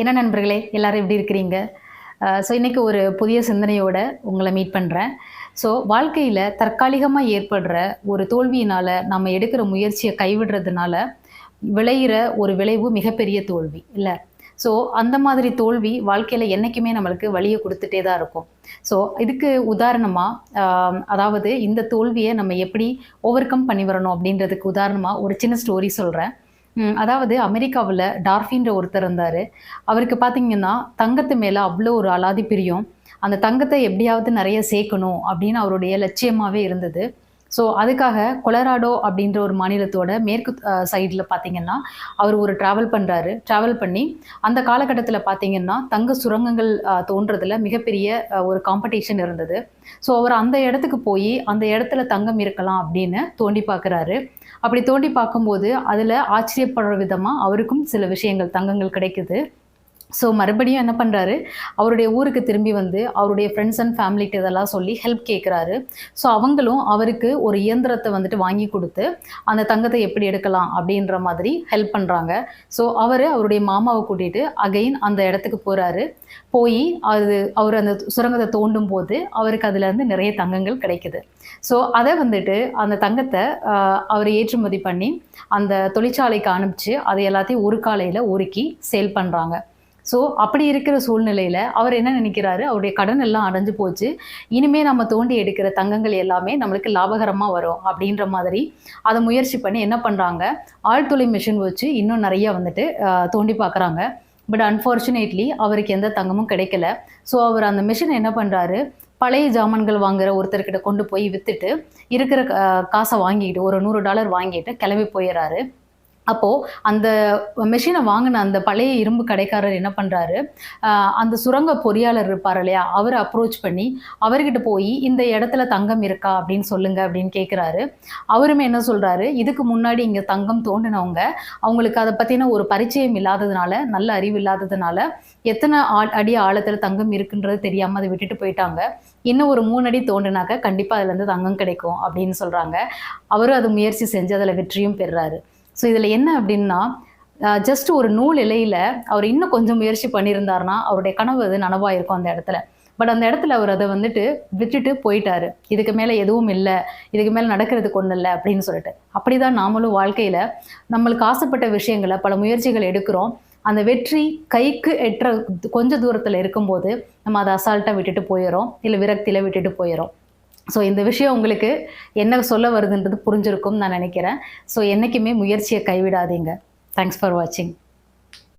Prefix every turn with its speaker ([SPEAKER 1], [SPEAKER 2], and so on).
[SPEAKER 1] என்ன நண்பர்களே, எல்லாரும் எப்படி இருக்கிறீங்க? இன்னைக்கு ஒரு புதிய சிந்தனையோட உங்கள மீட் பண்றேன். வாழ்க்கையில தற்காலிகமா ஏற்படுற ஒரு தோல்வியினால, நம்ம எடுக்கிற முயற்சிய கைவிடுறதுனால, விளையிற ஒரு விளைவு மிகப்பெரிய தோல்வி, இல்ல? ஸோ, அந்த மாதிரி தோல்வி வாழ்க்கையில என்னைக்குமே நம்மளுக்கு வலிய குடுத்துட்டே தான் இருக்கும். இதுக்கு உதாரணமா, அ அதாவது இந்த தோல்விய நம்ம எப்படி ஓவர் கம் பண்ணி வரணும் அப்படின்றதுக்கு உதாரணமா ஒரு சின்ன ஸ்டோரி சொல்றேன். அதாவது அமெரிக்காவுல டார்ஃபின்ற ஒருத்தர் இருந்தாரு. அவருக்கு பார்த்தீங்கன்னா, தங்கத்து மேல அவ்ளோ ஒரு அலாதி பிரியம். அந்த தங்கத்த எப்படியாவது நெறைய சேர்க்கணும் அப்படின்னு அவருடைய லட்சியமாவே இருந்தது. அதுக்காக கொலராடோ அப்படின்ற ஒரு மாநிலத்தோட மேற்கு சைடுல பார்த்தீங்கன்னா, அவர் ஒரு டிராவல் பண்றாரு. டிராவல் பண்ணி அந்த காலகட்டத்தில பார்த்தீங்கன்னா, தங்க சுரங்கங்கள் தோன்றதுல மிகப்பெரிய ஒரு காம்படிஷன் இருந்தது. அவர் அந்த இடத்துக்கு போயி, அந்த இடத்துல தங்கம் இருக்கலாம் அப்படின்னு தோண்டி பார்க்குறாரு. அப்படி தோண்டி பார்க்கும்போது, அதில ஆச்சரியப்படுற விதமா அவருக்கும் சில விஷயங்கள், தங்கங்கள் கிடைக்குது. மறுபடியும் என்ன பண்றாரு, அவருடைய ஊருக்கு திரும்பி வந்து, அவருடைய ஃப்ரெண்ட்ஸ் அண்ட் ஃபேமிலிட்ட இதெல்லாம் சொல்லி ஹெல்ப் கேட்குறாரு. அவங்களும் அவருக்கு ஒரு இயந்திரத்த வந்துட்டு வாங்கி குடுத்து, அந்த தங்கத்த எப்படி எடுக்கலாம் அப்படின்ற மாதிரி ஹெல்ப் பண்றாங்க. அவரு அவருடைய மாமாவ கூட்டிட்டு அகைன் அந்த இடத்துக்கு போறாரு. போயி அவரு அந்த சுரங்கத்த தோண்டும்போது, அவருக்கு அதுலருந்து நிறைய தங்கங்கள் கிடைக்குது. அத வந்துட்டு அந்த தங்கத்த அவரு ஏற்றுமதி பண்ணி, அந்த தொழிற்சாலைக்கு அனுப்பிச்சு, அது எல்லாத்தையும் உருக்காலையில உருக்கி சேல் பண்றாங்க. அப்படி இருக்கிற சூழ்நிலையில அவர் என்ன நினைக்கிறாரு, அவருடைய கடன் எல்லாம் அடைஞ்சு போச்சு. இனிமே நம்ம தோண்டி எடுக்கிற தங்கங்கள் எல்லாமே நம்மளுக்கு லாபகரமா வரும் அப்படின்ற மாதிரி அத முயற்சி பண்ணி என்ன பண்றாங்க, ஆழ்துளை மிஷின் வச்சு இன்னும் நெறைய வந்துட்டு தோண்டி பார்க்குறாங்க. பட் அன்ஃபார்ச்சுனேட்லி அவருக்கு எந்த தங்கமும் கிடைக்கல. அவர் அந்த மிஷின என்ன பண்றாரு, பழைய ஜாமான்கள் வாங்குற ஒருத்தர்கிட்ட கொண்டு போய் வித்துட்டு, இருக்கிற காச வாங்கிட்டு ஒரு $100 வாங்கிட்டு கிளம்பி போயிறாரு. அப்போ அந்த மெஷின வாங்குன அந்த பழைய இரும்பு கடைக்காரர் என்ன பண்றாரு, அந்த சுரங்க பொறியாளர் இருப்பாரு இல்லையா? அவர அப்ரோச் பண்ணி, அவர்கிட்ட போயி, "இந்த இடத்துல தங்கம் இருக்கா? அப்படின்னு சொல்லுங்க" அப்படின்னு கேட்குறாரு. அவருமே என்ன சொல்றாரு, இதுக்கு முன்னாடி இங்க தங்கம் தோண்டுனவங்க, அவங்களுக்கு அத பத்தின ஒரு பரிச்சயம் இல்லாததுனால, நல்ல அறிவு இல்லாததுனால, எத்தன அடி ஆழத்துல தங்கம் இருக்குன்றது தெரியாம அத விட்டுட்டு போயிட்டாங்க. இன்னும் ஒரு 3 அடி தோண்டுனாக்க கண்டிப்பா அதுலருந்து தங்கம் கிடைக்கும் அப்படின்னு சொல்றாங்க. அவரும் அத முயற்சி செஞ்சு அதுல வெற்றியும் பெறுறாரு. இதில என்ன அப்டின்னா, ஜஸ்ட் ஒரு நூல் இழையில அவர் இன்னும் கொஞ்சம் முயற்சி பண்ணியிருந்தாருன்னா, அவருடைய கனவு அது நனவாயிருக்கும் அந்த இடத்துல. பட் அந்த இடத்துல அவர் அத வந்துட்டு விட்டுட்டு போயிட்டாரு. இதுக்கு மேல எதுவும் இல்ல. இதுக்கு மேல நடக்கிறதுக்கு ஒண்ணும் இல்ல அப்படின்னு சொல்லிட்டு. அப்படிதான் நாமளும் வாழ்க்கையில நம்மளுக்கு ஆசைப்பட்ட விஷயங்கள பல முயற்சிகள் எடுக்கிறோம். அந்த வெற்றி கைக்கு எட்டுற கொஞ்ச தூரத்துல இருக்கும்போது, நம்ம அத அசால்ட்டா விட்டுட்டு போயிர்றோம். இல்ல விரக்தியில விட்டுட்டு போயிர்றோம். இந்த விஷயம் உங்களுக்கு என்ன சொல்ல வருதுன்றது புரிஞ்சிருக்கும்னு நான் நினைக்கிறேன். என்னைக்குமே முயற்சிய கைவிடாதீங்க. தேங்க்ஸ் ஃபார் வாட்சிங்.